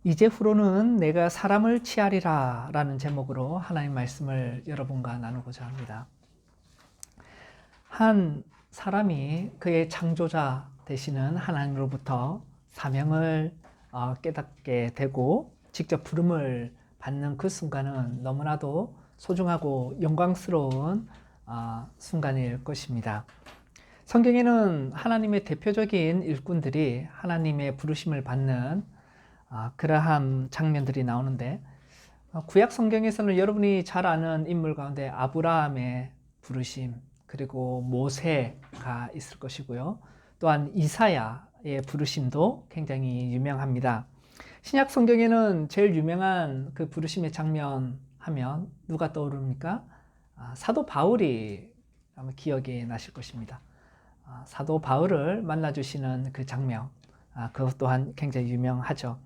이제후로는 내가 사람을 취하리라 라는 제목으로 하나님 말씀을 여러분과 나누고자 합니다. 한 사람이 그의 창조자 되시는 하나님으로부터 사명을 깨닫게 되고 직접 부름을 받는 그 순간은 너무나도 소중하고 영광스러운 순간일 것입니다. 성경에는 하나님의 대표적인 일꾼들이 하나님의 부르심을 받는 그러한 장면들이 나오는데, 구약 성경에서는 여러분이 잘 아는 인물 가운데 아브라함의 부르심, 그리고 모세가 있을 것이고요. 또한 이사야의 부르심도 굉장히 유명합니다. 신약 성경에는 제일 유명한 그 부르심의 장면 하면 누가 떠오릅니까? 사도 바울이 아마 기억이 나실 것입니다. 사도 바울을 만나주시는 그 장면, 그것 또한 굉장히 유명하죠.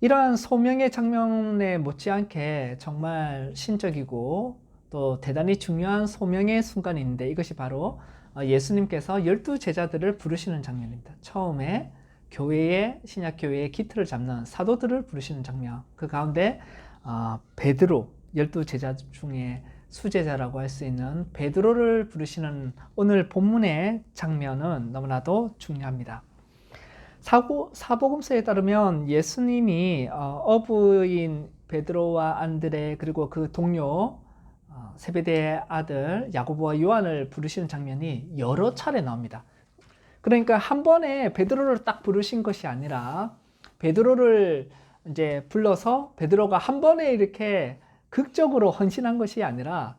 이러한 소명의 장면에 못지않게 정말 신적이고 또 대단히 중요한 소명의 순간인데, 이것이 바로 예수님께서 12 제자들을 부르시는 장면입니다. 처음에 신약 교회의 기틀을 잡는 사도들을 부르시는 장면, 그 가운데 베드로, 12 제자 중에 수제자라고 할 수 있는 베드로를 부르시는 오늘 본문의 장면은 너무나도 중요합니다. 사복음서에 따르면 예수님이 어부인 베드로와 안드레, 그리고 그 동료 세베대의 아들 야고보와 요한을 부르시는 장면이 여러 차례 나옵니다. 그러니까 한 번에 베드로를 딱 부르신 것이 아니라, 베드로를 이제 불러서 베드로가 한 번에 이렇게 극적으로 헌신한 것이 아니라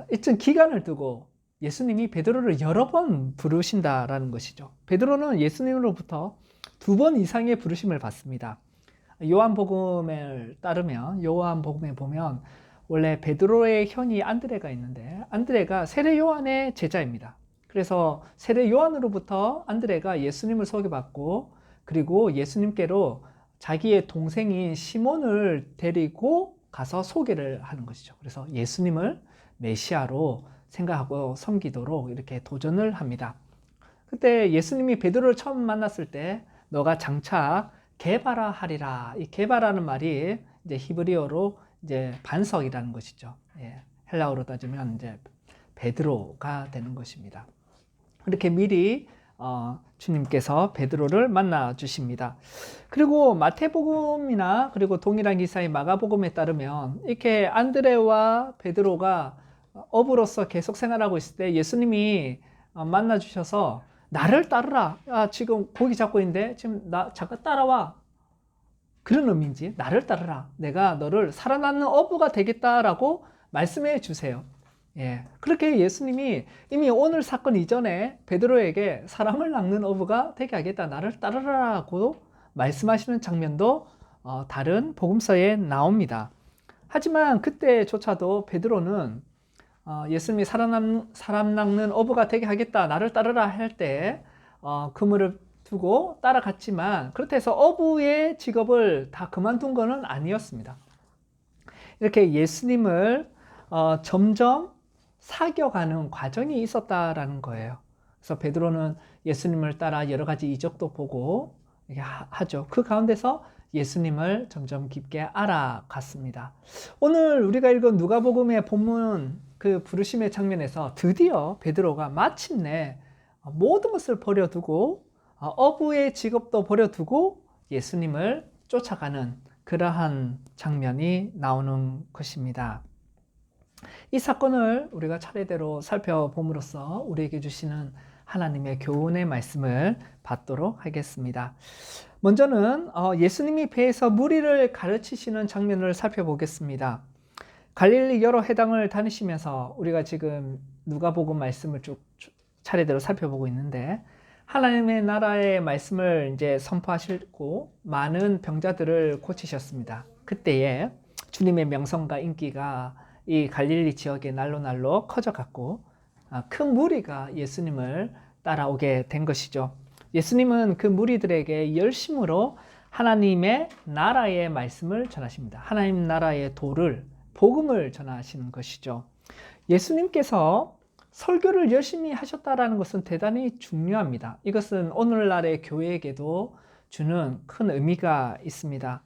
일정 기간을 두고 예수님이 베드로를 여러 번 부르신다라는 것이죠. 베드로는 예수님으로부터 2번 이상의 부르심을 받습니다. 요한복음에 따르면, 요한복음에 보면 원래 베드로의 형이 안드레가 있는데, 안드레가 세례 요한의 제자입니다. 그래서 세례 요한으로부터 안드레가 예수님을 소개받고, 그리고 예수님께로 자기의 동생인 시몬을 데리고 가서 소개를 하는 것이죠. 그래서 예수님을 메시아로 생각하고 섬기도록 이렇게 도전을 합니다. 그때 예수님이 베드로를 처음 만났을 때 너가 장차 게바라 하리라, 이 게바라는 말이 이제 히브리어로 이제 반석이라는 것이죠. 헬라어로 따지면 이제 베드로가 되는 것입니다. 그렇게 미리 주님께서 베드로를 만나 주십니다. 그리고 마태복음이나 그리고 동일한 기사의 마가복음에 따르면 이렇게 안드레와 베드로가 어부로서 계속 생활하고 있을 때 예수님이 만나 주셔서 나를 따르라. 지금 고기 잡고 있는데 지금 나 잠깐 따라와. 그런 의미인지 나를 따르라. 내가 너를 살아남는 어부가 되겠다라고 말씀해 주세요. 그렇게 예수님이 이미 오늘 사건 이전에 베드로에게 사람을 낚는 어부가 되게 하겠다, 나를 따르라고 말씀하시는 장면도 다른 복음서에 나옵니다. 하지만 그때조차도 베드로는 예수님이 사람 낚는 어부가 되게 하겠다, 나를 따르라 할 때 그물을 두고 따라갔지만, 그렇다 해서 어부의 직업을 다 그만둔 것은 아니었습니다. 이렇게 예수님을 점점 사겨가는 과정이 있었다라는 거예요. 그래서 베드로는 예수님을 따라 여러 가지 이적도 보고 하죠. 그 가운데서 예수님을 점점 깊게 알아갔습니다. 오늘 우리가 읽은 누가복음의 본문 그 부르심의 장면에서 드디어 베드로가 마침내 모든 것을 버려두고 어부의 직업도 버려두고 예수님을 쫓아가는 그러한 장면이 나오는 것입니다. 이 사건을 우리가 차례대로 살펴봄으로써 우리에게 주시는 하나님의 교훈의 말씀을 받도록 하겠습니다. 먼저는 예수님이 배에서 무리를 가르치시는 장면을 살펴보겠습니다. 갈릴리 여러 해당을 다니시면서 우리가 지금 누가복음 말씀을 쭉 차례대로 살펴보고 있는데, 하나님의 나라의 말씀을 이제 선포하시고 많은 병자들을 고치셨습니다. 그때에 주님의 명성과 인기가 이 갈릴리 지역에 날로 커져갔고 큰 무리가 예수님을 따라오게 된 것이죠. 예수님은 그 무리들에게 열심으로 하나님의 나라의 말씀을 전하십니다. 하나님 나라의 도를, 복음을 전하시는 것이죠. 예수님께서 설교를 열심히 하셨다는 것은 대단히 중요합니다. 이것은 오늘날의 교회에게도 주는 큰 의미가 있습니다.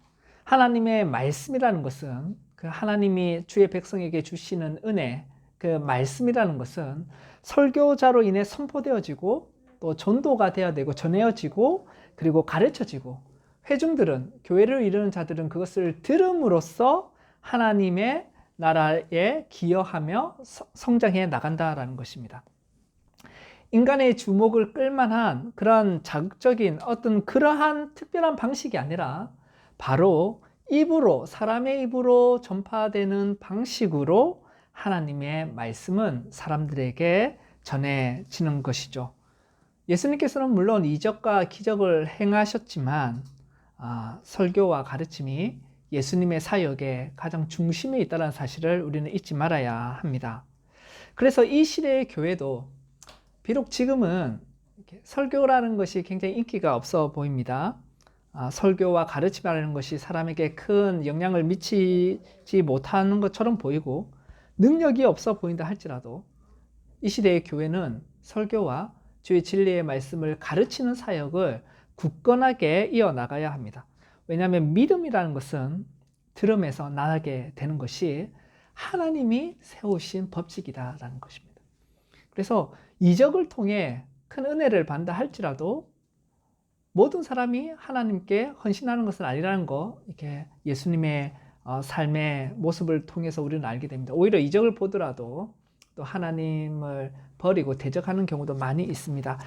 하나님의 말씀이라는 것은 그 하나님이 주의 백성에게 주시는 은혜, 그 말씀이라는 것은 설교자로 인해 선포되어지고 또 전도가 되어야 되고 전해지고 그리고 가르쳐지고 회중들은 교회를 이루는 자들은 그것을 들음으로써 하나님의 나라에 기여하며 성장해 나간다라는 것입니다. 인간의 주목을 끌만한 그런 자극적인 어떤 그러한 특별한 방식이 아니라 바로 입으로, 사람의 입으로 전파되는 방식으로 하나님의 말씀은 사람들에게 전해지는 것이죠. 예수님께서는 물론 이적과 기적을 행하셨지만 설교와 가르침이 예수님의 사역의 가장 중심에 있다는 사실을 우리는 잊지 말아야 합니다. 그래서 이 시대의 교회도 비록 지금은 설교라는 것이 굉장히 인기가 없어 보입니다. 설교와 가르침이라는 것이 사람에게 큰 영향을 미치지 못하는 것처럼 보이고 능력이 없어 보인다 할지라도 이 시대의 교회는 설교와 주의 진리의 말씀을 가르치는 사역을 굳건하게 이어나가야 합니다. 왜냐하면 믿음이라는 것은 들음에서 나게 되는 것이 하나님이 세우신 법칙이다라는 것입니다. 그래서 이적을 통해 큰 은혜를 받는다 할지라도 모든 사람이 하나님께 헌신하는 것은 아니라는 거, 이렇게 예수님의 삶의 모습을 통해서 우리는 알게 됩니다. 오히려 이적을 보더라도 또 하나님을 버리고 대적하는 경우도 많이 있습니다.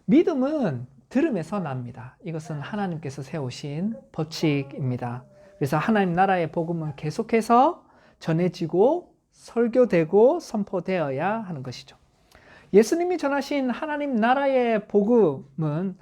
믿음은 들음에서 납니다. 이것은 하나님께서 세우신 법칙입니다. 그래서 하나님 나라의 복음은 계속해서 전해지고 설교되고 선포되어야 하는 것이죠. 예수님이 전하신 하나님 나라의 복음은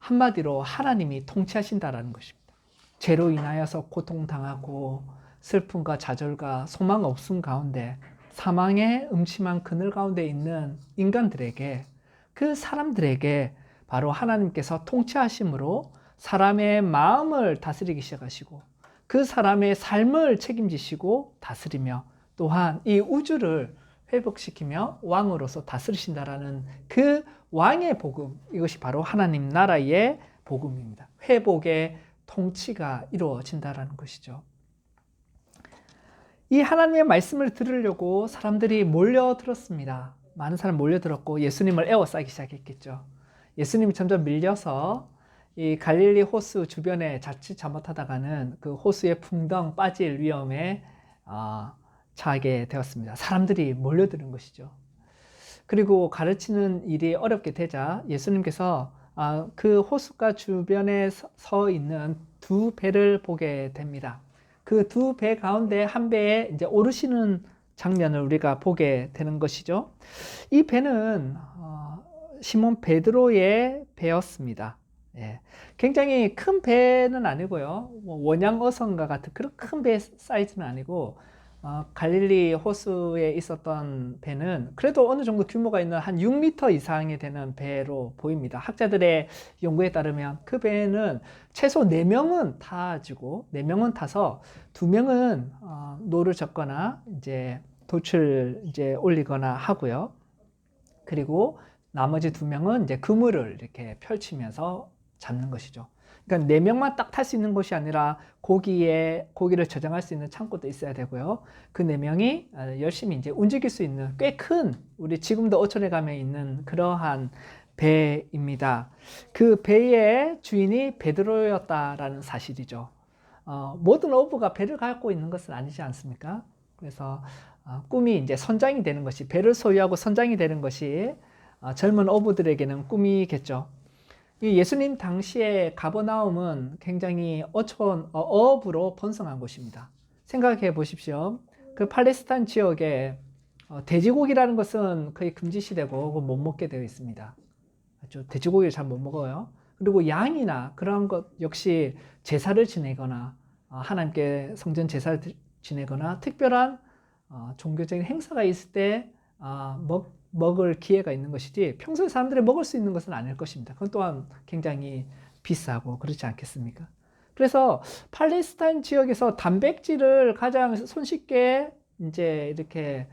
한마디로 하나님이 통치하신다라는 것입니다. 죄로 인하여서 고통당하고 슬픔과 좌절과 소망 없음 가운데 사망의 음침한 그늘 가운데 있는 인간들에게, 그 사람들에게 바로 하나님께서 통치하심으로 사람의 마음을 다스리기 시작하시고 그 사람의 삶을 책임지시고 다스리며 또한 이 우주를 회복시키며 왕으로서 다스리신다라는 그 왕의 복음, 이것이 바로 하나님 나라의 복음입니다. 회복의 통치가 이루어진다라는 것이죠. 이 하나님의 말씀을 들으려고 사람들이 몰려들었습니다. 많은 사람 몰려들었고 예수님을 에워싸기 시작했겠죠. 예수님이 점점 밀려서 이 갈릴리 호수 주변에 자칫 잘못하다가는 그 호수에 풍덩 빠질 위험에 처하게 되었습니다. 사람들이 몰려드는 것이죠. 그리고 가르치는 일이 어렵게 되자 예수님께서 그 호숫가 주변에 서 있는 두 배를 보게 됩니다. 그 두 배 가운데 한 배에 이제 오르시는 장면을 우리가 보게 되는 것이죠. 이 배는 시몬 베드로의 배였습니다. 예. 굉장히 큰 배는 아니고요. 원양 어선과 같은 그런 큰 배 사이즈는 아니고 갈릴리 호수에 있었던 배는 그래도 어느 정도 규모가 있는 한 6m 이상이 되는 배로 보입니다. 학자들의 연구에 따르면 그 배는 최소 4명은 타지고 4명은 타서 2명은 노를 젓거나 이제 돛을 이제 올리거나 하고요. 그리고 나머지 2명은 이제 그물을 이렇게 펼치면서 잡는 것이죠. 그러니까 4명만 딱 탈 수 있는 곳이 아니라 고기를 저장할 수 있는 창고도 있어야 되고요. 그 4명이 열심히 이제 움직일 수 있는 꽤 큰, 우리 지금도 어촌에 가면 있는 그러한 배입니다. 그 배의 주인이 베드로였다라는 사실이죠. 모든 어부가 배를 갖고 있는 것은 아니지 않습니까? 그래서 꿈이 이제 선장이 되는 것이, 배를 소유하고 선장이 되는 것이 젊은 어부들에게는 꿈이겠죠. 이 예수님 당시에 가버나움은 굉장히 어업으로 번성한 곳입니다. 생각해 보십시오. 그 팔레스타인 지역에 돼지고기라는 것은 거의 금지시되고 못 먹게 되어 있습니다. 그렇죠? 돼지고기를 잘 못 먹어요. 그리고 양이나 그런 것 역시 제사를 지내거나 하나님께 성전 제사를 지내거나 특별한 종교적인 행사가 있을 때 먹을 기회가 있는 것이지 평소에 사람들이 먹을 수 있는 것은 아닐 것입니다. 그건 또한 굉장히 비싸고 그렇지 않겠습니까? 그래서 팔레스타인 지역에서 단백질을 가장 손쉽게 이제 이렇게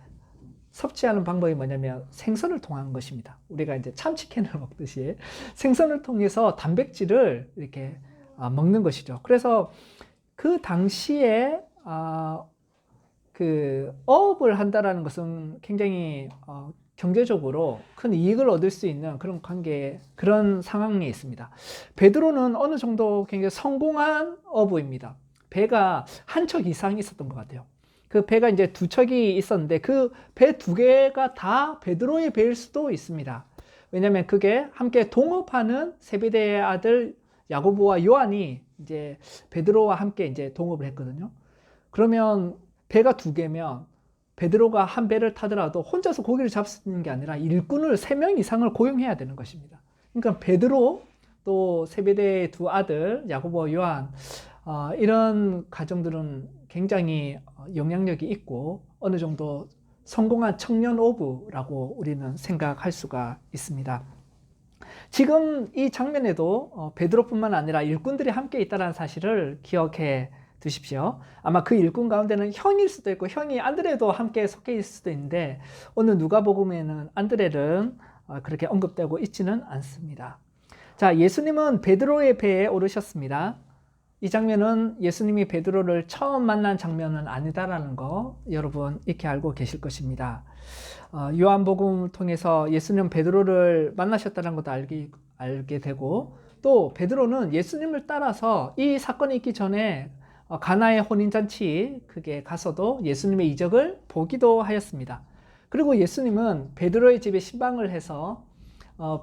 섭취하는 방법이 뭐냐면 생선을 통한 것입니다. 우리가 이제 참치캔을 먹듯이 생선을 통해서 단백질을 이렇게 먹는 것이죠. 그래서 그 당시에 그 어업을 한다라는 것은 굉장히 경제적으로 큰 이익을 얻을 수 있는 그런 관계, 그런 상황이 있습니다. 베드로는 어느 정도 굉장히 성공한 어부입니다. 배가 한 척 이상 있었던 것 같아요. 그 배가 이제 두 척이 있었는데 그 배 두 개가 다 베드로의 배일 수도 있습니다. 왜냐하면 그게 함께 동업하는 세베대의 아들 야고보와 요한이 이제 베드로와 함께 이제 동업을 했거든요. 그러면 배가 두 개면 베드로가 한 배를 타더라도 혼자서 고기를 잡수는 게 아니라 일꾼을 3명 이상을 고용해야 되는 것입니다. 그러니까 베드로 또 세베대의 두 아들 야고보와 요한, 이런 가정들은 굉장히 영향력이 있고 어느 정도 성공한 청년 어부라고 우리는 생각할 수가 있습니다. 지금 이 장면에도 베드로뿐만 아니라 일꾼들이 함께 있다는 사실을 기억해 두십시오. 아마 그 일꾼 가운데는 형일 수도 있고 형이 안드레도 함께 속해 있을 수도 있는데 오늘 누가복음에는 안드레는 그렇게 언급되고 있지는 않습니다. 자, 예수님은 베드로의 배에 오르셨습니다. 이 장면은 예수님이 베드로를 처음 만난 장면은 아니다라는 거 여러분 익히 알고 계실 것입니다. 요한복음을 통해서 예수님 베드로를 만나셨다는 것도 알게 되고 또 베드로는 예수님을 따라서 이 사건이 있기 전에 가나의 혼인잔치 그게 가서도 예수님의 이적을 보기도 하였습니다. 그리고 예수님은 베드로의 집에 신방을 해서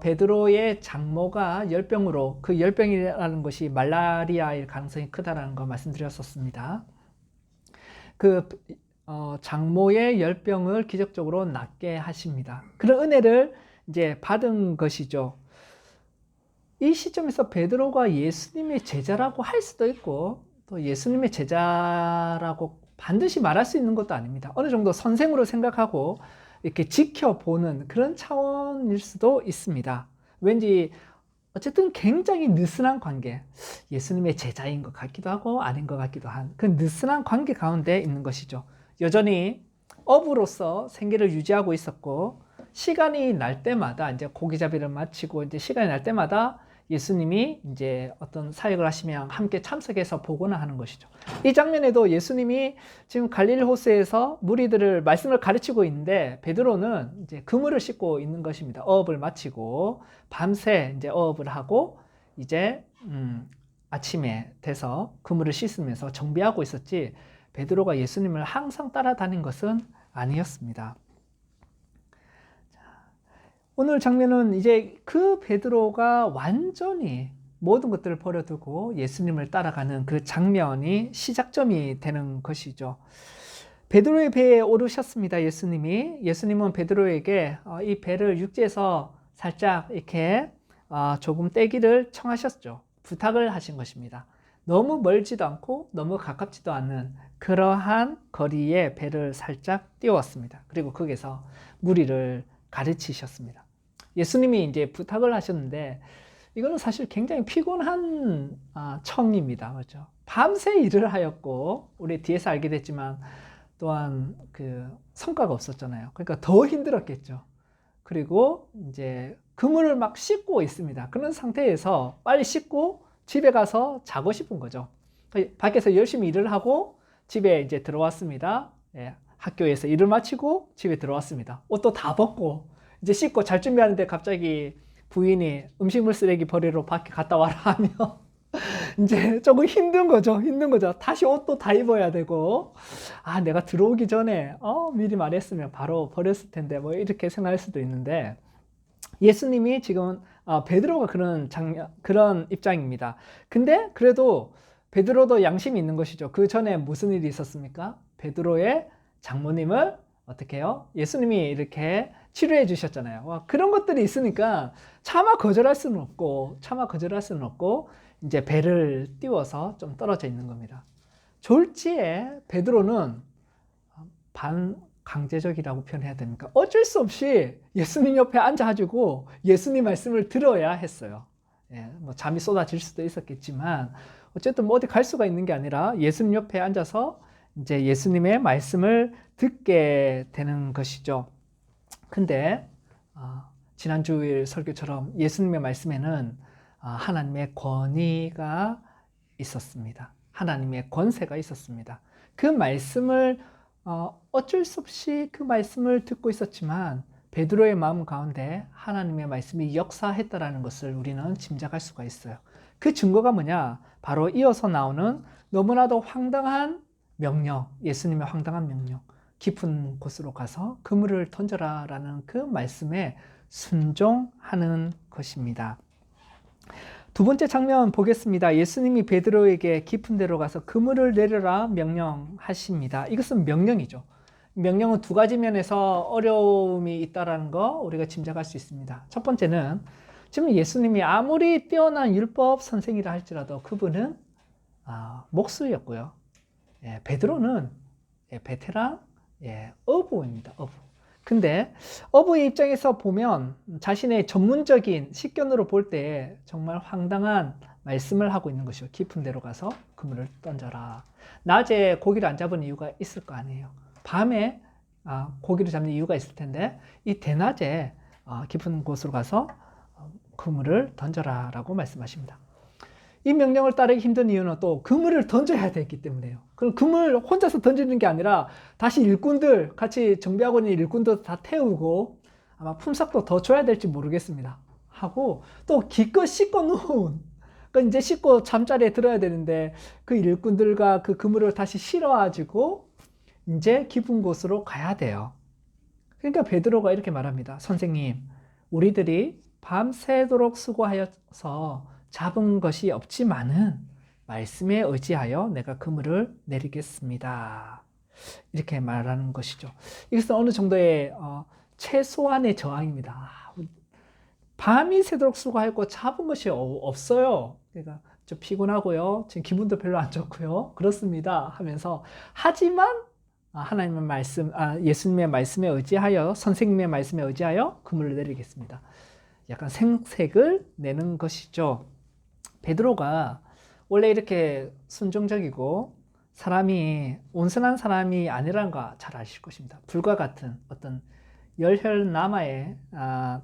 베드로의 장모가 열병으로, 그 열병이라는 것이 말라리아일 가능성이 크다라는 거 말씀드렸었습니다. 그 장모의 열병을 기적적으로 낫게 하십니다. 그런 은혜를 이제 받은 것이죠. 이 시점에서 베드로가 예수님의 제자라고 할 수도 있고 또 예수님의 제자라고 반드시 말할 수 있는 것도 아닙니다. 어느 정도 선생으로 생각하고 이렇게 지켜보는 그런 차원일 수도 있습니다. 왠지 어쨌든 굉장히 느슨한 관계, 예수님의 제자인 것 같기도 하고 아닌 것 같기도 한 그 느슨한 관계 가운데 있는 것이죠. 여전히 어부로서 생계를 유지하고 있었고 시간이 날 때마다 이제 고기잡이를 마치고 이제 시간이 날 때마다 예수님이 이제 어떤 사역을 하시면 함께 참석해서 보거나 하는 것이죠. 이 장면에도 예수님이 지금 갈릴리 호수에서 무리들을 말씀을 가르치고 있는데 베드로는 이제 그물을 씻고 있는 것입니다. 어업을 마치고 밤새 이제 어업을 하고 이제 아침에 돼서 그물을 씻으면서 정비하고 있었지 베드로가 예수님을 항상 따라다닌 것은 아니었습니다. 오늘 장면은 이제 그 베드로가 완전히 모든 것들을 버려두고 예수님을 따라가는 그 장면이 시작점이 되는 것이죠. 베드로의 배에 오르셨습니다. 예수님은 베드로에게 이 배를 육지에서 살짝 이렇게 조금 떼기를 청하셨죠. 부탁을 하신 것입니다. 너무 멀지도 않고 너무 가깝지도 않은 그러한 거리에 배를 살짝 띄웠습니다. 그리고 거기서 무리를 가르치셨습니다. 예수님이 이제 부탁을 하셨는데 이거는 사실 굉장히 피곤한 청입니다. 그렇죠? 밤새 일을 하였고 우리 뒤에서 알게 됐지만 또한 그 성과가 없었잖아요. 그러니까 더 힘들었겠죠. 그리고 이제 그물을 막 씻고 있습니다. 그런 상태에서 빨리 씻고 집에 가서 자고 싶은 거죠. 밖에서 열심히 일을 하고 집에 이제 들어왔습니다. 예, 학교에서 일을 마치고 집에 들어왔습니다. 옷도 다 벗고 이제 씻고 잘 준비하는데 갑자기 부인이 음식물 쓰레기 버리러 밖에 갔다 와라 하며 이제 조금 힘든 거죠. 다시 옷도 다 입어야 되고 내가 들어오기 전에 미리 말했으면 바로 버렸을 텐데 뭐 이렇게 생각할 수도 있는데 예수님이 지금 베드로가 그런 입장입니다. 근데 그래도 베드로도 양심이 있는 것이죠. 그 전에 무슨 일이 있었습니까? 베드로의 장모님을 어떻게 해요? 예수님이 이렇게 치료해 주셨잖아요. 그런 것들이 있으니까 차마 거절할 수는 없고 이제 배를 띄워서 좀 떨어져 있는 겁니다. 졸지에 베드로는 반강제적이라고 표현해야 됩니까? 어쩔 수 없이 예수님 옆에 앉아가지고 예수님 말씀을 들어야 했어요. 예, 뭐 잠이 쏟아질 수도 있었겠지만 어쨌든 뭐 어디 갈 수가 있는 게 아니라 예수님 옆에 앉아서 이제 예수님의 말씀을 듣게 되는 것이죠. 근데 지난 주일 설교처럼 예수님의 말씀에는 하나님의 권위가 있었습니다. 하나님의 권세가 있었습니다. 그 말씀을 어쩔 수 없이 그 말씀을 듣고 있었지만 베드로의 마음 가운데 하나님의 말씀이 역사했다라는 것을 우리는 짐작할 수가 있어요. 그 증거가 뭐냐? 바로 이어서 나오는 너무나도 황당한 명령, 예수님의 황당한 명령, 깊은 곳으로 가서 그물을 던져라 라는 그 말씀에 순종하는 것입니다. 두 번째 장면 보겠습니다. 예수님이 베드로에게 깊은 데로 가서 그물을 내려라 명령하십니다. 이것은 명령이죠. 명령은 두 가지 면에서 어려움이 있다는 거 우리가 짐작할 수 있습니다. 첫 번째는 지금 예수님이 아무리 뛰어난 율법 선생이라 할지라도 그분은 목수였고요. 베드로는 베테랑 어부입니다. 어부. 근데 어부의 입장에서 보면 자신의 전문적인 식견으로 볼 때 정말 황당한 말씀을 하고 있는 것이요. 깊은 데로 가서 그물을 던져라. 낮에 고기를 안 잡은 이유가 있을 거 아니에요. 밤에 고기를 잡는 이유가 있을 텐데 이 대낮에 깊은 곳으로 가서 그물을 던져라 라고 말씀하십니다. 이 명령을 따르기 힘든 이유는 또 그물을 던져야 되기 때문에요. 그럼 그물 혼자서 던지는 게 아니라 다시 일꾼들, 같이 정비하고 있는 일꾼들 다 태우고 아마 품삯도 더 줘야 될지 모르겠습니다. 하고 또 기껏 씻고 누운, 그러니까 이제 씻고 잠자리에 들어야 되는데 그 일꾼들과 그 그물을 다시 실어가지고 이제 깊은 곳으로 가야 돼요. 그러니까 베드로가 이렇게 말합니다. 선생님, 우리들이 밤새도록 수고하여서 잡은 것이 없지만은 말씀에 의지하여 내가 그물을 내리겠습니다. 이렇게 말하는 것이죠. 이것은 어느 정도의 최소한의 저항입니다. 밤이 새도록 수고하였고 잡은 것이 없어요. 그러니까 좀 피곤하고요. 지금 기분도 별로 안 좋고요. 그렇습니다. 하면서 하지만 하나님의 말씀, 예수님의 말씀에 의지하여 선생님의 말씀에 의지하여 그물을 내리겠습니다. 약간 생색을 내는 것이죠. 베드로가 원래 이렇게 순종적이고 사람이 온순한 사람이 아니라는 거 잘 아실 것입니다. 불과 같은 어떤 열혈남아의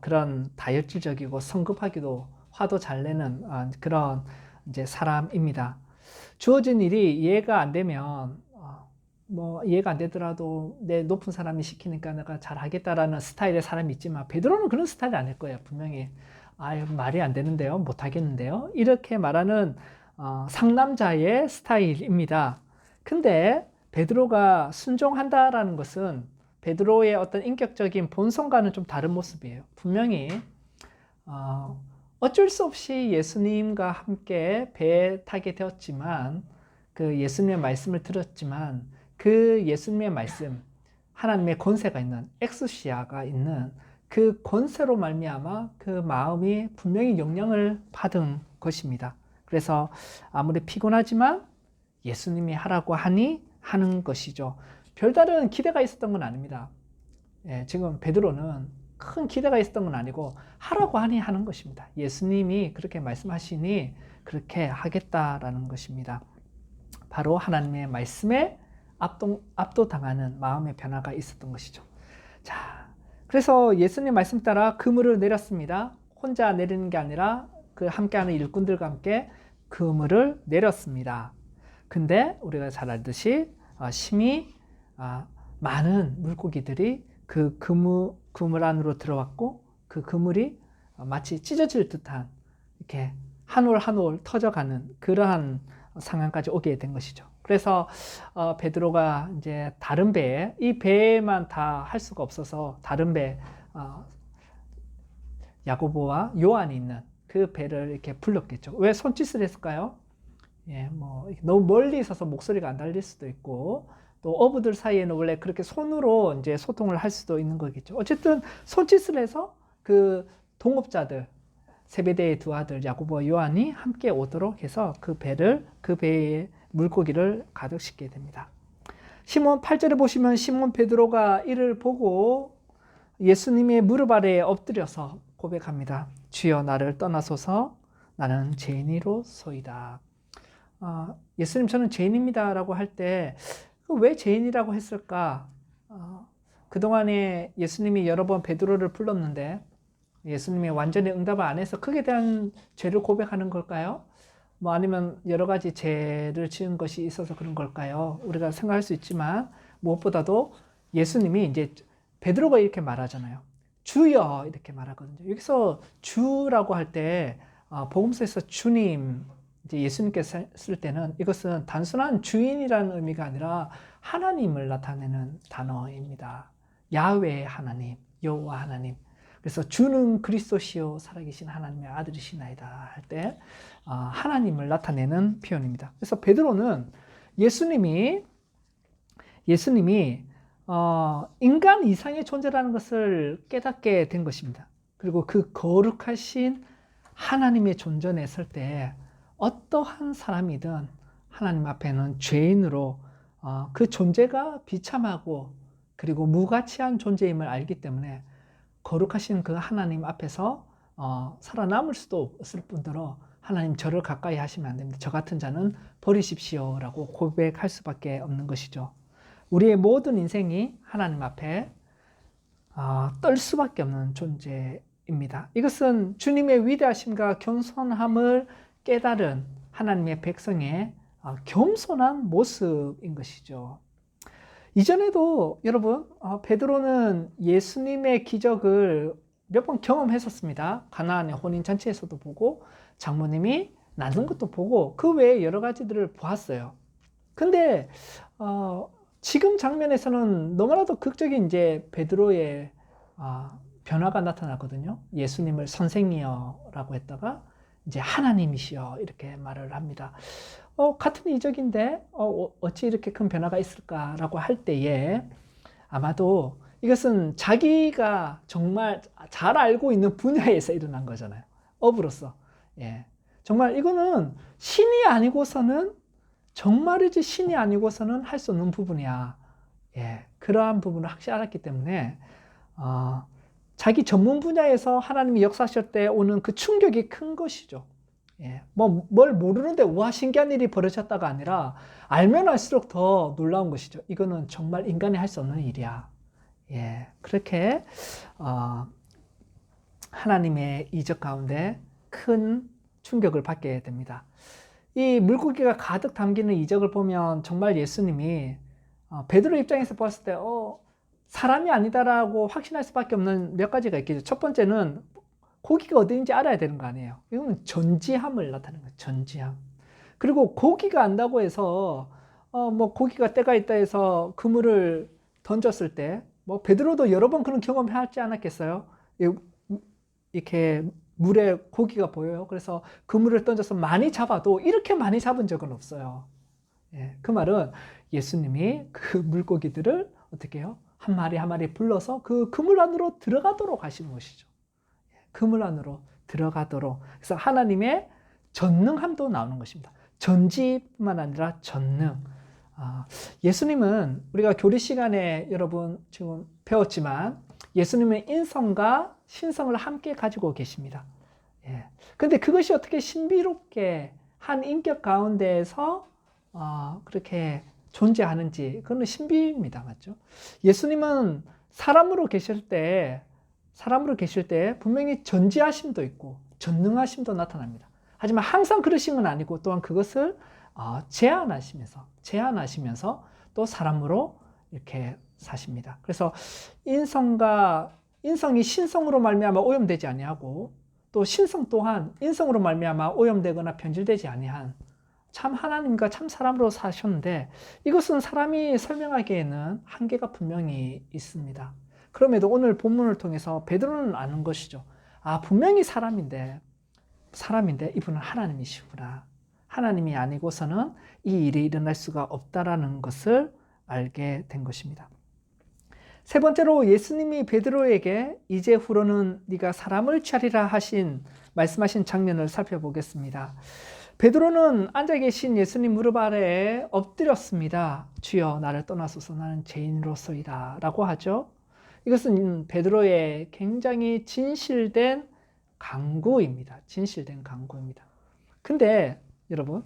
그런 다혈질적이고 성급하기도 화도 잘 내는 그런 이제 사람입니다. 주어진 일이 이해가 안 되면 뭐 이해가 안 되더라도 내 높은 사람이 시키니까 내가 잘 하겠다라는 스타일의 사람이 있지만 베드로는 그런 스타일이 아닐 거예요. 분명히 말이 안 되는데요, 못 하겠는데요, 이렇게 말하는 상남자의 스타일입니다. 근데 베드로가 순종한다라는 것은 베드로의 어떤 인격적인 본성과는 좀 다른 모습이에요. 분명히 어쩔 수 없이 예수님과 함께 배에 타게 되었지만 그 예수님의 말씀을 들었지만 그 예수님의 말씀, 하나님의 권세가 있는 엑스시아가 있는 그 권세로 말미암아 그 마음이 분명히 영향을 받은 것입니다. 그래서 아무리 피곤하지만 예수님이 하라고 하니 하는 것이죠. 별다른 기대가 있었던 건 아닙니다. 지금 베드로는 큰 기대가 있었던 건 아니고 하라고 하니 하는 것입니다. 예수님이 그렇게 말씀하시니 그렇게 하겠다라는 것입니다. 바로 하나님의 말씀에 압도당하는 마음의 변화가 있었던 것이죠. 자, 그래서 예수님 말씀 따라 그물을 내렸습니다. 혼자 내리는 게 아니라 그 함께하는 일꾼들과 함께 그물을 내렸습니다. 근데 우리가 잘 알듯이 심히 많은 물고기들이 그 그물 안으로 들어왔고 그 그물이 마치 찢어질 듯한 이렇게 한 올 한 올 터져가는 그러한 상황까지 오게 된 것이죠. 그래서 베드로가 이제 다른 배에, 이 배에만 다 할 수가 없어서 다른 배, 야고보와 요한이 있는 그 배를 이렇게 불렀겠죠. 왜 손짓을 했을까요? 뭐 너무 멀리 있어서 목소리가 안 들릴 수도 있고, 또 어부들 사이에는 원래 그렇게 손으로 이제 소통을 할 수도 있는 거겠죠. 어쨌든 손짓을 해서 그 동업자들, 세베대의 두 아들 야고보와 요한이 함께 오도록 해서 그 배에 물고기를 가득 싣게 됩니다. 8절에 보시면 시몬 베드로가 이를 보고 예수님의 무릎 아래에 엎드려서 고백합니다. 주여 나를 떠나소서, 나는 죄인이로소이다. 예수님 저는 죄인입니다 라고 할 때 왜 죄인이라고 했을까? 그동안에 예수님이 여러 번 베드로를 불렀는데 예수님이 완전히 응답을 안 해서 그에 대한 죄를 고백하는 걸까요? 뭐 아니면 여러 가지 죄를 지은 것이 있어서 그런 걸까요? 우리가 생각할 수 있지만 무엇보다도 예수님이 이제 베드로가 이렇게 말하잖아요. 주여 이렇게 말하거든요. 여기서 주라고 할 때 복음서에서 주님 이제 예수님께서 쓸 때는 이것은 단순한 주인이라는 의미가 아니라 하나님을 나타내는 단어입니다. 야훼 하나님, 여호와 하나님. 그래서 주는 그리스도시요 살아계신 하나님의 아들이시나이다 할 때 하나님을 나타내는 표현입니다. 그래서 베드로는 예수님이 인간 이상의 존재라는 것을 깨닫게 된 것입니다. 그리고 그 거룩하신 하나님의 존전에 설 때 어떠한 사람이든 하나님 앞에는 죄인으로 그 존재가 비참하고 그리고 무가치한 존재임을 알기 때문에 거룩하신 그 하나님 앞에서 살아남을 수도 없을 뿐더러 하나님 저를 가까이 하시면 안 됩니다. 저 같은 자는 버리십시오 라고 고백할 수밖에 없는 것이죠. 우리의 모든 인생이 하나님 앞에 떨 수밖에 없는 존재입니다. 이것은 주님의 위대하심과 겸손함을 깨달은 하나님의 백성의 겸손한 모습인 것이죠. 이전에도 여러분 베드로는 예수님의 기적을 몇 번 경험했었습니다. 가나안의 혼인잔치에서도 보고 장모님이 낳는 것도 보고 그 외에 여러 가지들을 보았어요. 근데 지금 장면에서는 너무나도 극적인 이제 베드로의 변화가 나타나거든요. 예수님을 선생이여라고 했다가 이제 하나님이시여 이렇게 말을 합니다. 같은 이적인데 어찌 이렇게 큰 변화가 있을까라고 할 때에 아마도 이것은 자기가 정말 잘 알고 있는 분야에서 일어난 거잖아요. 업으로서. 예. 정말 이거는 신이 아니고서는 정말이지 신이 아니고서는 할 수 없는 부분이야. 예. 그러한 부분을 확실히 알았기 때문에 자기 전문 분야에서 하나님이 역사하실 때 오는 그 충격이 큰 것이죠. 예, 뭘 모르는데 와 신기한 일이 벌어졌다가 아니라 알면 알수록 더 놀라운 것이죠. 이거는 정말 인간이 할 수 없는 일이야. 예, 그렇게 하나님의 이적 가운데 큰 충격을 받게 됩니다. 이 물고기가 가득 담기는 이적을 보면 정말 예수님이 베드로 입장에서 봤을 때 사람이 아니다라고 확신할 수밖에 없는 몇 가지가 있겠죠. 첫 번째는 고기가 어디인지 알아야 되는 거 아니에요. 이건 전지함을 나타내는 거예요. 전지함. 그리고 고기가 안다고 해서 뭐 고기가 때가 있다 해서 그물을 던졌을 때 뭐 베드로도 여러 번 그런 경험을 하지 않았겠어요? 이렇게 물에 고기가 보여요. 그래서 그물을 던져서 많이 잡아도 이렇게 많이 잡은 적은 없어요. 예, 그 말은 예수님이 그 물고기들을 어떻게 해요? 한 마리 한 마리 불러서 그 그물 안으로 들어가도록 하시는 것이죠. 그물 안으로 들어가도록. 그래서 하나님의 전능함도 나오는 것입니다. 전지뿐만 아니라 전능. 예수님은 우리가 교리 시간에 여러분 지금 배웠지만 예수님은 인성과 신성을 함께 가지고 계십니다. 예. 근데 그것이 어떻게 신비롭게 한 인격 가운데에서 그렇게 존재하는지 그건 신비입니다. 맞죠? 예수님은 사람으로 계실 때 분명히 전지하심도 있고 전능하심도 나타납니다. 하지만 항상 그러신 건 아니고 또한 그것을 제한하시면서 또 사람으로 이렇게 사십니다. 그래서 인성이 신성으로 말미암아 오염되지 아니하고 또 신성 또한 인성으로 말미암아 오염되거나 변질되지 아니한 참 하나님과 참 사람으로 사셨는데 이것은 사람이 설명하기에는 한계가 분명히 있습니다. 그럼에도 오늘 본문을 통해서 베드로는 아는 것이죠. 분명히 사람인데 이분은 하나님이시구나. 하나님이 아니고서는 이 일이 일어날 수가 없다라는 것을 알게 된 것입니다. 세 번째로 예수님이 베드로에게 이제후로는 네가 사람을 취하리라 말씀하신 장면을 살펴보겠습니다. 베드로는 앉아 계신 예수님 무릎 아래에 엎드렸습니다. 주여 나를 떠나소서 나는 죄인으로서이다 라고 하죠. 이것은 베드로의 굉장히 진실된 간구입니다. 근데 여러분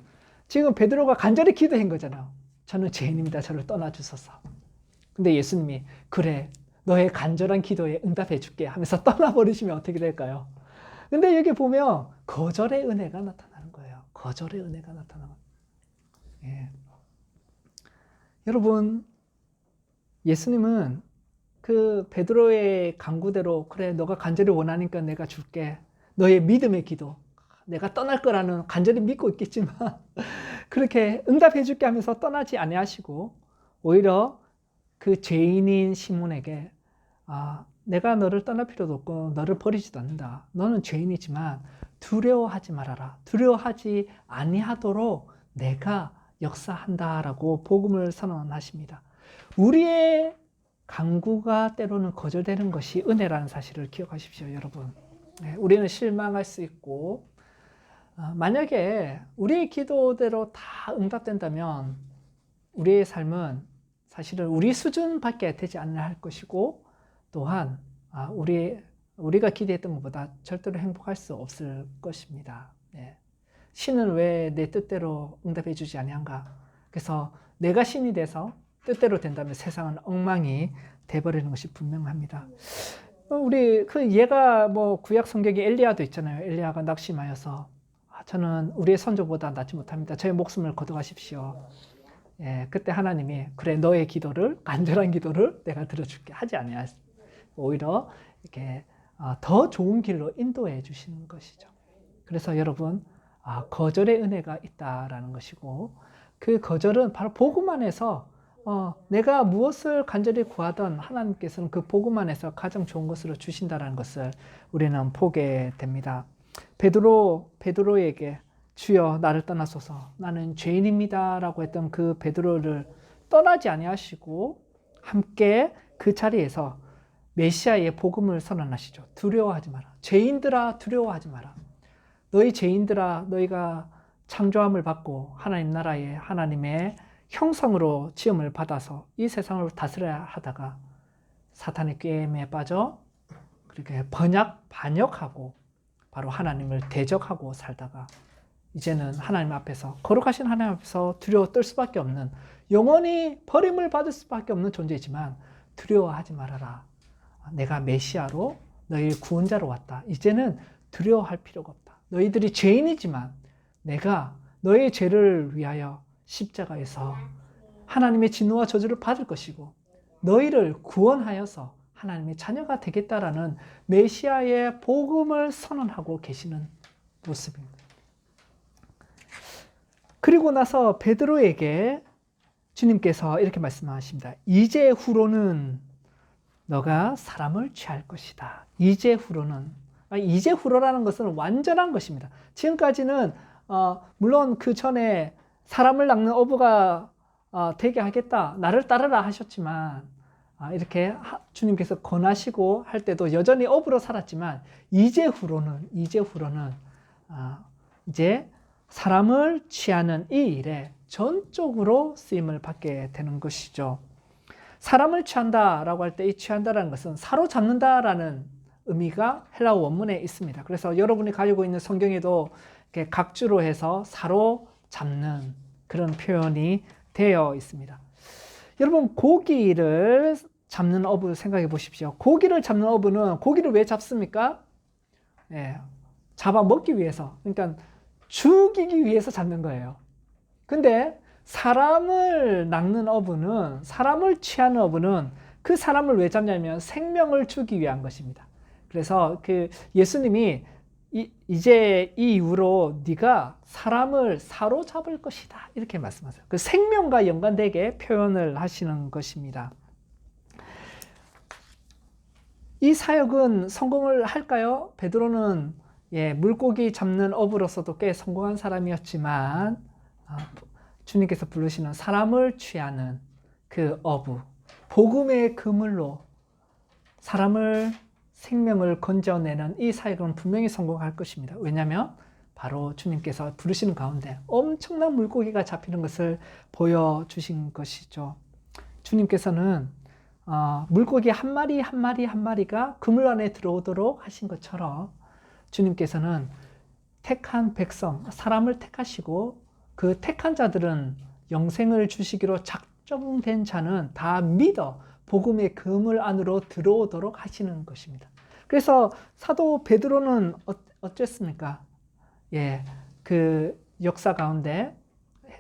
지금 베드로가 간절히 기도한 거잖아요. 저는 죄인입니다. 저를 떠나주소서. 근데 예수님이 그래 너의 간절한 기도에 응답해 줄게 하면서 떠나버리시면 어떻게 될까요? 근데 여기 보면 거절의 은혜가 나타나는 거예요. 거절의 은혜가 나타나요. 예. 여러분, 예수님은 그 베드로의 간구대로 그래 너가 간절히 원하니까 내가 줄게. 너의 믿음의 기도. 내가 떠날 거라는 간절히 믿고 있겠지만 그렇게 응답해 줄게 하면서 떠나지 아니하시고 오히려 그 죄인인 시몬에게 내가 너를 떠날 필요도 없고 너를 버리지도 않는다. 너는 죄인이지만 두려워하지 말아라. 두려워하지 아니하도록 내가 역사한다라고 복음을 선언하십니다. 우리의 간구가 때로는 거절되는 것이 은혜라는 사실을 기억하십시오, 여러분. 우리는 실망할 수 있고 만약에 우리의 기도대로 다 응답된다면 우리의 삶은 사실은 우리 수준밖에 되지 않을 것이고 또한 우리가 기대했던 것보다 절대로 행복할 수 없을 것입니다. 신은 왜 내 뜻대로 응답해 주지 아니한가? 그래서 내가 신이 돼서 뜻대로 된다면 세상은 엉망이 돼버리는 것이 분명합니다. 우리 얘가 구약 성경에 엘리야도 있잖아요. 엘리야가 낙심하여서 저는 우리의 선조보다 낫지 못합니다. 저의 목숨을 거둬가십시오. 그때 하나님이 그래 너의 기도를 간절한 기도를 내가 들어줄게 하지 아니하시고 오히려 이렇게 더 좋은 길로 인도해 주시는 것이죠. 그래서 여러분 거절의 은혜가 있다라는 것이고 그 거절은 바로 복음 안에서 내가 무엇을 간절히 구하던 하나님께서는 그 복음 안에서 가장 좋은 것으로 주신다는 것을 우리는 보게 됩니다. 베드로에게 주여 나를 떠나소서 나는 죄인입니다 라고 했던 그 베드로를 떠나지 아니하시고 함께 그 자리에서 메시아의 복음을 선언하시죠. 두려워하지 마라. 죄인들아 두려워하지 마라. 너희 죄인들아 너희가 창조함을 받고 하나님 나라의 하나님의 형상으로 지음을 받아서 이 세상을 다스려야 하다가 사탄의 꾀임에 빠져 그렇게 반역하고 바로 하나님을 대적하고 살다가 이제는 하나님 앞에서 거룩하신 하나님 앞에서 두려워 떨 수밖에 없는 영원히 버림을 받을 수밖에 없는 존재이지만 두려워하지 말아라. 내가 메시아로 너희 구원자로 왔다. 이제는 두려워할 필요가 없다. 너희들이 죄인이지만 내가 너의 죄를 위하여 십자가에서 하나님의 진노와 저주를 받을 것이고 너희를 구원하여서 하나님의 자녀가 되겠다라는 메시아의 복음을 선언하고 계시는 모습입니다. 그리고 나서 베드로에게 주님께서 이렇게 말씀하십니다. 이제 후로는 너가 사람을 취할 것이다. 이제 후로라는 것은 완전한 것입니다. 지금까지는 물론 그 전에 사람을 낚는 어부가 되게 하겠다. 나를 따르라 하셨지만 이렇게 주님께서 권하시고 할 때도 여전히 어부로 살았지만 이제 후로는 이제 사람을 취하는 이 일에 전적으로 쓰임을 받게 되는 것이죠. 사람을 취한다라고 할 때 이 취한다라는 것은 사로잡는다라는 의미가 헬라어 원문에 있습니다. 그래서 여러분이 가지고 있는 성경에도 이렇게 각주로 해서 사로잡는 그런 표현이 되어 있습니다. 여러분 고기를 잡는 어부 생각해 보십시오. 고기를 잡는 어부는 고기를 왜 잡습니까? 잡아먹기 위해서, 그러니까 죽이기 위해서 잡는 거예요. 근데 사람을 낚는 어부는, 사람을 취하는 어부는 그 사람을 왜 잡냐면 생명을 주기 위한 것입니다. 그래서 그 예수님이 이제 이 이후로 네가 사람을 사로잡을 것이다 이렇게 말씀하세요. 그 생명과 연관되게 표현을 하시는 것입니다. 이 사역은 성공을 할까요? 베드로는 물고기 잡는 어부로서도 꽤 성공한 사람이었지만 주님께서 부르시는 사람을 취하는 그 어부, 복음의 그물로 사람을 생명을 건져내는 이 사역은 분명히 성공할 것입니다. 왜냐하면 바로 주님께서 부르시는 가운데 엄청난 물고기가 잡히는 것을 보여주신 것이죠. 주님께서는 물고기 한 마리 한 마리가 그물 안에 들어오도록 하신 것처럼 주님께서는 택한 백성, 사람을 택하시고 그 택한 자들은 영생을 주시기로 작정된 자는 다 믿어 복음의 그물 안으로 들어오도록 하시는 것입니다. 그래서 사도 베드로는 어쨌습니까? 그 역사 가운데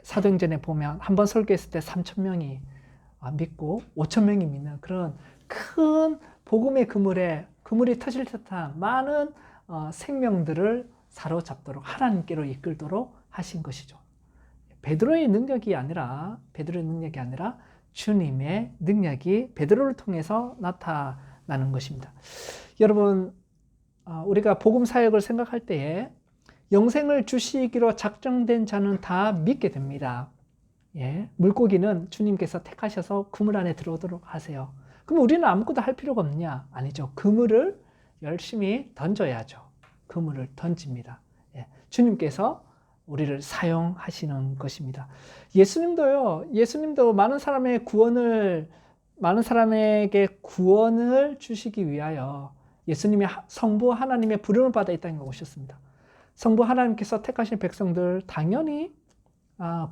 사도행전에 보면 한 번 설교했을 때 3,000명이 믿고 5,000명이 믿는 그런 큰 복음의 그물이 터질 듯한 많은 생명들을 사로잡도록 하나님께로 이끌도록 하신 것이죠. 베드로의 능력이 아니라 주님의 능력이 베드로를 통해서 나타나는 것입니다. 여러분, 우리가 복음 사역을 생각할 때에 영생을 주시기로 작정된 자는 다 믿게 됩니다. 예, 물고기는 주님께서 택하셔서 그물 안에 들어오도록 하세요. 그럼 우리는 아무것도 할 필요가 없냐? 아니죠. 그물을 열심히 던져야죠. 그물을 던집니다. 예, 주님께서 우리를 사용하시는 것입니다. 예수님도 많은 사람에게 구원을 주시기 위하여 예수님이 성부 하나님의 부름을 받아 이 땅에 오셨습니다. 성부 하나님께서 택하신 백성들 당연히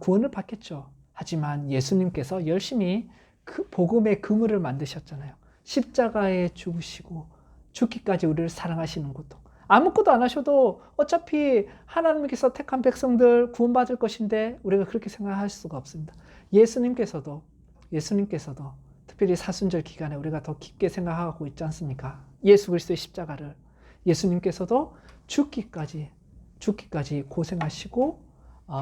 구원을 받겠죠. 하지만 예수님께서 열심히 그 복음의 그물을 만드셨잖아요. 십자가에 죽으시고 죽기까지 우리를 사랑하시는 것도. 아무것도 안 하셔도 어차피 하나님께서 택한 백성들 구원받을 것인데 우리가 그렇게 생각할 수가 없습니다. 예수님께서도 특별히 사순절 기간에 우리가 더 깊게 생각하고 있지 않습니까? 예수 그리스도의 십자가를 예수님께서도 죽기까지 고생하시고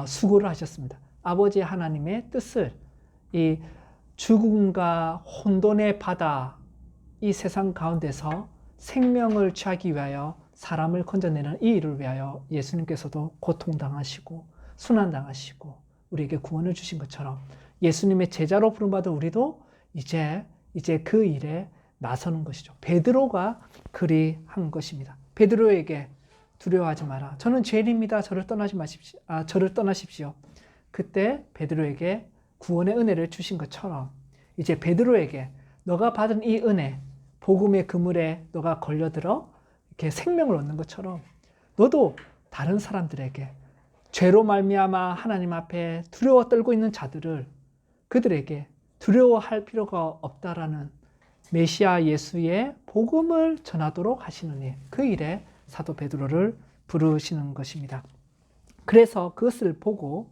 수고를 하셨습니다. 아버지 하나님의 뜻을 이 죽음과 혼돈의 바다 이 세상 가운데서 생명을 취하기 위하여 사람을 건져내는 이 일을 위하여 예수님께서도 고통당하시고 순환당하시고 우리에게 구원을 주신 것처럼 예수님의 제자로 부름받은 우리도 이제 그 일에 나서는 것이죠. 베드로가 그리한 것입니다. 베드로에게 두려워하지 마라. 저는 죄인입니다. 저를 떠나십시오. 그때 베드로에게 구원의 은혜를 주신 것처럼 이제 베드로에게 너가 받은 이 은혜, 복음의 그물에 너가 걸려들어 이렇게 생명을 얻는 것처럼 너도 다른 사람들에게 죄로 말미암아 하나님 앞에 두려워 떨고 있는 자들을 그들에게 두려워할 필요가 없다라는 메시아 예수의 복음을 전하도록 하시는 일, 그 일에 사도 베드로를 부르시는 것입니다. 그래서 그것을 보고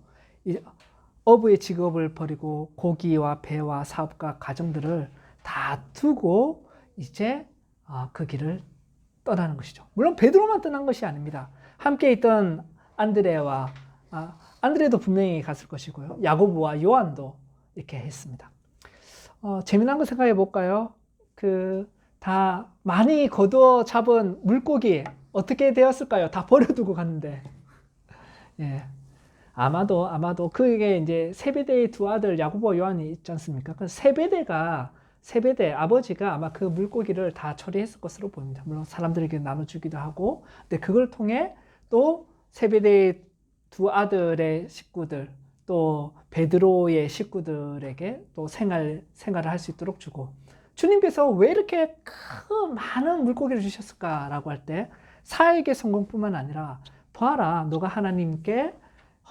어부의 직업을 버리고 고기와 배와 사업과 가정들을 다 두고 이제 그 길을 떠나는 것이죠. 물론 베드로만 떠난 것이 아닙니다. 함께 있던 안드레도 분명히 갔을 것이고요. 야고보와 요한도 이렇게 했습니다. 재미난 거 생각해 볼까요? 다 많이 거두어 잡은 물고기 어떻게 되었을까요? 다 버려두고 갔는데. 예. 아마도 그게 이제 세베대의 두 아들 야고보와 요한이 있지 않습니까? 그 세베대 아버지가 아마 그 물고기를 다 처리했을 것으로 보입니다. 물론 사람들에게 나눠주기도 하고, 근데 그걸 통해 또 세베대의 두 아들의 식구들, 또 베드로의 식구들에게 또 생활을 할 수 있도록 주고, 주님께서 왜 이렇게 큰 많은 물고기를 주셨을까라고 할 때 사역의 성공뿐만 아니라 봐라, 너가 하나님께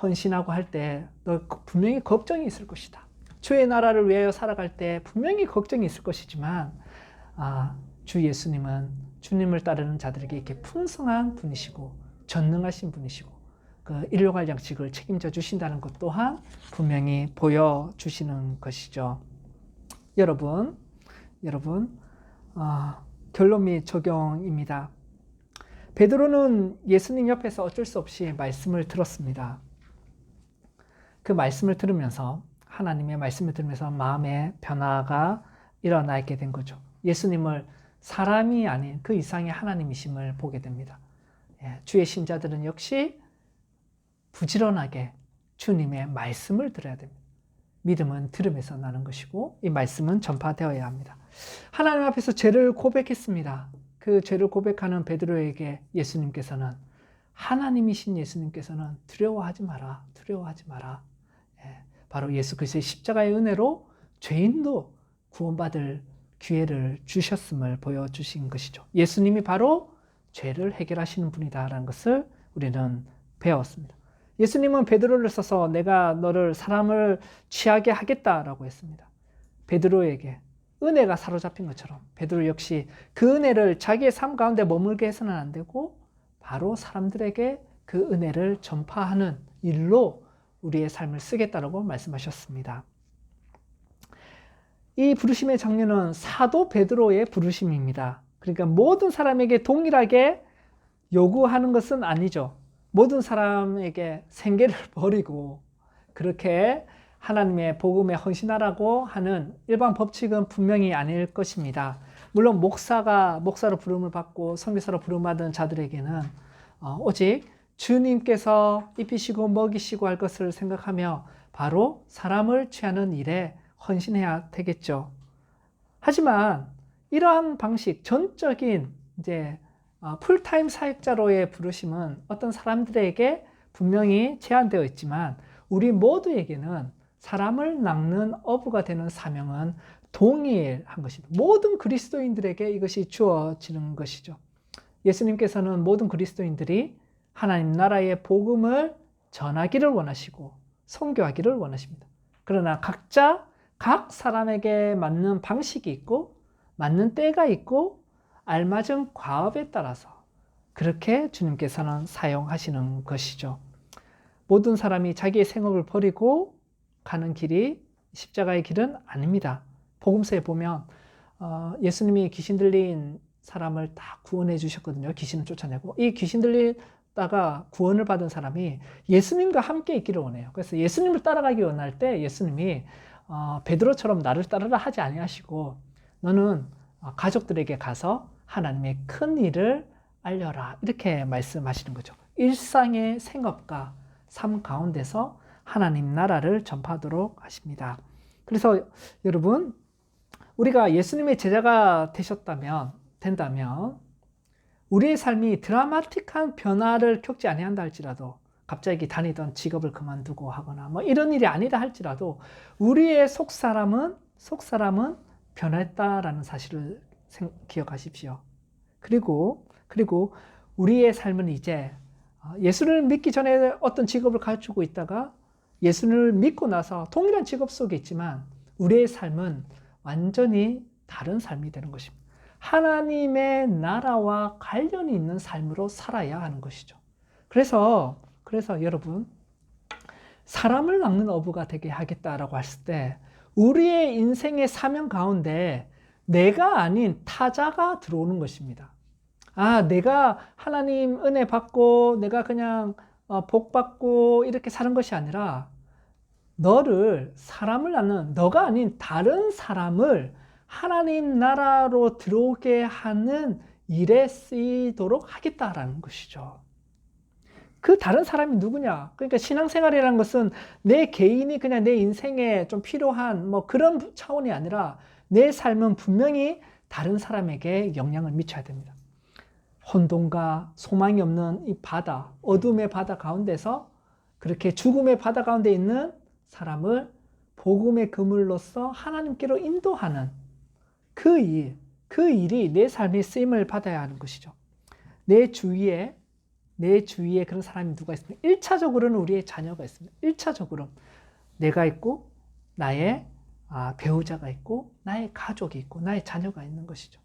헌신하고 할 때 너 분명히 걱정이 있을 것이다. 주의 나라를 위하여 살아갈 때 분명히 걱정이 있을 것이지만 주 예수님은 주님을 따르는 자들에게 이렇게 풍성한 분이시고 전능하신 분이시고 그 일용할 양식을 책임져 주신다는 것 또한 분명히 보여주시는 것이죠. 여러분 결론 및 적용입니다. 베드로는 예수님 옆에서 어쩔 수 없이 말씀을 들었습니다. 그 말씀을 들으면서 하나님의 말씀을 들으면서 마음의 변화가 일어나 있게 된 거죠. 예수님을 사람이 아닌 그 이상의 하나님이심을 보게 됩니다. 주의 신자들은 역시 부지런하게 주님의 말씀을 들어야 됩니다. 믿음은 들음에서 나는 것이고 이 말씀은 전파되어야 합니다. 하나님 앞에서 죄를 고백했습니다. 그 죄를 고백하는 베드로에게 예수님께서는 하나님이신 예수님께서는 두려워하지 마라. 바로 예수 그리스도의 십자가의 은혜로 죄인도 구원받을 기회를 주셨음을 보여주신 것이죠. 예수님이 바로 죄를 해결하시는 분이다라는 것을 우리는 배웠습니다. 예수님은 베드로를 써서 내가 너를 사람을 취하게 하겠다라고 했습니다. 베드로에게 은혜가 사로잡힌 것처럼 베드로 역시 그 은혜를 자기의 삶 가운데 머물게 해서는 안 되고 바로 사람들에게 그 은혜를 전파하는 일로 우리의 삶을 쓰겠다라고 말씀하셨습니다. 이 부르심의 장면은 사도 베드로의 부르심입니다. 그러니까 모든 사람에게 동일하게 요구하는 것은 아니죠. 모든 사람에게 생계를 버리고 그렇게 하나님의 복음에 헌신하라고 하는 일반 법칙은 분명히 아닐 것입니다. 물론 목사로 부름을 받고 선교사로 부름받은 자들에게는 오직 주님께서 입히시고 먹이시고 할 것을 생각하며 바로 사람을 취하는 일에 헌신해야 되겠죠. 하지만 이러한 방식, 전적인 이제 풀타임 사역자로의 부르심은 어떤 사람들에게 분명히 제한되어 있지만 우리 모두에게는 사람을 낚는 어부가 되는 사명은 동일한 것입니다. 모든 그리스도인들에게 이것이 주어지는 것이죠. 예수님께서는 모든 그리스도인들이 하나님 나라의 복음을 전하기를 원하시고 선교하기를 원하십니다. 그러나 각자 각 사람에게 맞는 방식이 있고 맞는 때가 있고 알맞은 과업에 따라서 그렇게 주님께서는 사용하시는 것이죠. 모든 사람이 자기의 생업을 버리고 가는 길이 십자가의 길은 아닙니다. 복음서에 보면 예수님이 귀신 들린 사람을 다 구원해 주셨거든요. 귀신을 쫓아내고 이 귀신 들리다가 구원을 받은 사람이 예수님과 함께 있기를 원해요. 그래서 예수님을 따라가기 원할 때 예수님이 베드로처럼 나를 따르라 하지 아니하시고 너는 가족들에게 가서 하나님의 큰 일을 알려라 이렇게 말씀하시는 거죠. 일상의 생업과 삶 가운데서 하나님 나라를 전파하도록 하십니다. 그래서 여러분 우리가 예수님의 제자가 된다면 우리의 삶이 드라마틱한 변화를 겪지 아니한다 할지라도 갑자기 다니던 직업을 그만두고 하거나 뭐 이런 일이 아니다 할지라도 우리의 속사람은 변했다라는 사실을 기억하십시오. 그리고 우리의 삶은 이제 예수를 믿기 전에 어떤 직업을 가지고 있다가 예수를 믿고 나서 동일한 직업 속에 있지만 우리의 삶은 완전히 다른 삶이 되는 것입니다. 하나님의 나라와 관련이 있는 삶으로 살아야 하는 것이죠. 그래서 여러분 사람을 낚는 어부가 되게 하겠다라고 했을 때 우리의 인생의 사명 가운데 내가 아닌 타자가 들어오는 것입니다. 내가 하나님 은혜 받고 내가 그냥 복 받고 이렇게 사는 것이 아니라 사람을 낳는 너가 아닌 다른 사람을 하나님 나라로 들어오게 하는 일에 쓰이도록 하겠다라는 것이죠. 그 다른 사람이 누구냐? 그러니까 신앙생활이라는 것은 내 개인이 그냥 내 인생에 좀 필요한 뭐 그런 차원이 아니라 내 삶은 분명히 다른 사람에게 영향을 미쳐야 됩니다. 혼돈과 소망이 없는 이 바다, 어둠의 바다 가운데서 그렇게 죽음의 바다 가운데 있는 사람을 복음의 그물로서 하나님께로 인도하는 그 일이 내 삶의 쓰임을 받아야 하는 것이죠. 내 주위에 그런 사람이 누가 있습니까? 1차적으로는 우리의 자녀가 있습니다. 1차적으로 내가 있고 나의 배우자가 있고 나의 가족이 있고 나의 자녀가 있는 것이죠.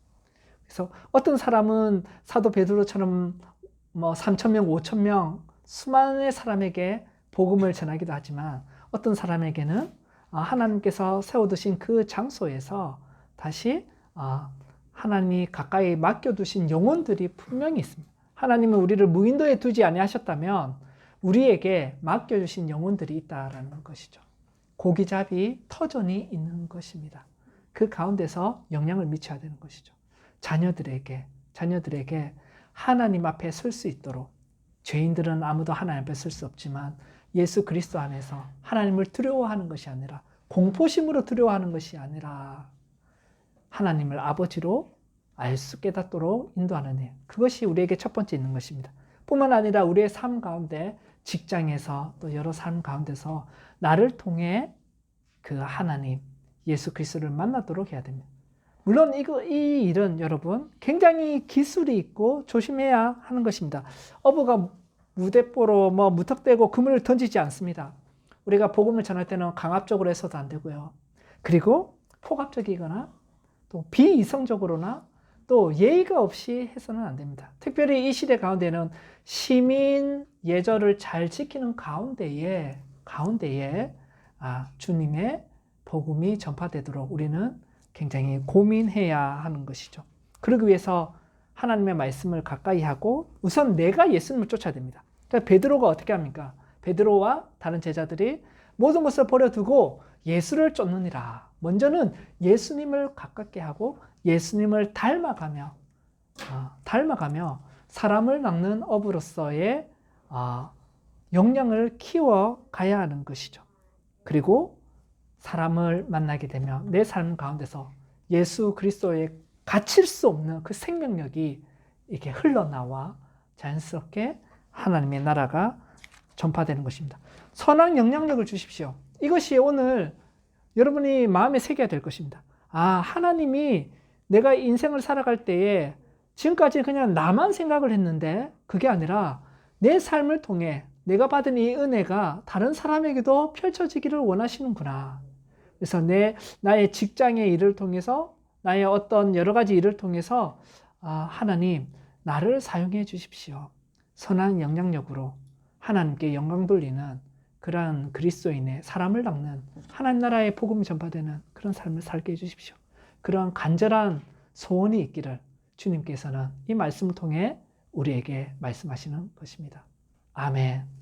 그래서 어떤 사람은 사도 베드로처럼 3,000명, 5,000명 수많은 사람에게 복음을 전하기도 하지만 어떤 사람에게는 하나님께서 세워두신 그 장소에서 다시 하나님이 가까이 맡겨두신 영혼들이 분명히 있습니다. 하나님은 우리를 무인도에 두지 아니하셨다면 우리에게 맡겨주신 영혼들이 있다라는 것이죠. 고기잡이 터전이 있는 것입니다. 그 가운데서 영향을 미쳐야 되는 것이죠. 자녀들에게 하나님 앞에 설 수 있도록 죄인들은 아무도 하나님 앞에 설 수 없지만 예수 그리스도 안에서 하나님을 두려워하는 것이 아니라 공포심으로 두려워하는 것이 아니라 하나님을 아버지로 알 수 깨닫도록 인도하는 일, 그것이 우리에게 첫 번째 있는 것입니다. 뿐만 아니라 우리의 삶 가운데 직장에서 또 여러 삶 가운데서 나를 통해 그 하나님 예수 그리스도를 만나도록 해야 됩니다. 물론 이 일은 여러분 굉장히 기술이 있고 조심해야 하는 것입니다. 어부가 무대뽀로 무턱대고 그물을 던지지 않습니다. 우리가 복음을 전할 때는 강압적으로 해서도 안 되고요. 그리고 폭압적이거나 또 비이성적으로나 또 예의가 없이 해서는 안 됩니다. 특별히 이 시대 가운데는 시민 예절을 잘 지키는 가운데에 주님의 복음이 전파되도록 우리는 굉장히 고민해야 하는 것이죠. 그러기 위해서 하나님의 말씀을 가까이 하고 우선 내가 예수님을 쫓아야 됩니다. 그러니까 베드로가 어떻게 합니까? 베드로와 다른 제자들이 모든 것을 버려두고 예수를 쫓느니라. 먼저는 예수님을 가깝게 하고 예수님을 닮아가며 사람을 낚는 어부로서의 역량을 키워가야 하는 것이죠. 그리고 사람을 만나게 되면 내 삶 가운데서 예수 그리스도의 갇힐 수 없는 그 생명력이 이렇게 흘러나와 자연스럽게 하나님의 나라가 전파되는 것입니다. 선한 영향력을 주십시오. 이것이 오늘 여러분이 마음에 새겨야 될 것입니다. 하나님이 내가 인생을 살아갈 때에 지금까지 그냥 나만 생각을 했는데 그게 아니라 내 삶을 통해 내가 받은 이 은혜가 다른 사람에게도 펼쳐지기를 원하시는구나. 그래서 나의 직장의 일을 통해서 나의 어떤 여러 가지 일을 통해서 하나님 나를 사용해 주십시오. 선한 영향력으로 하나님께 영광 돌리는 그러한 그리스도인의 사람을 닦는 하나님 나라의 복음이 전파되는 그런 삶을 살게 해주십시오. 그런 간절한 소원이 있기를 주님께서는 이 말씀을 통해 우리에게 말씀하시는 것입니다. 아멘.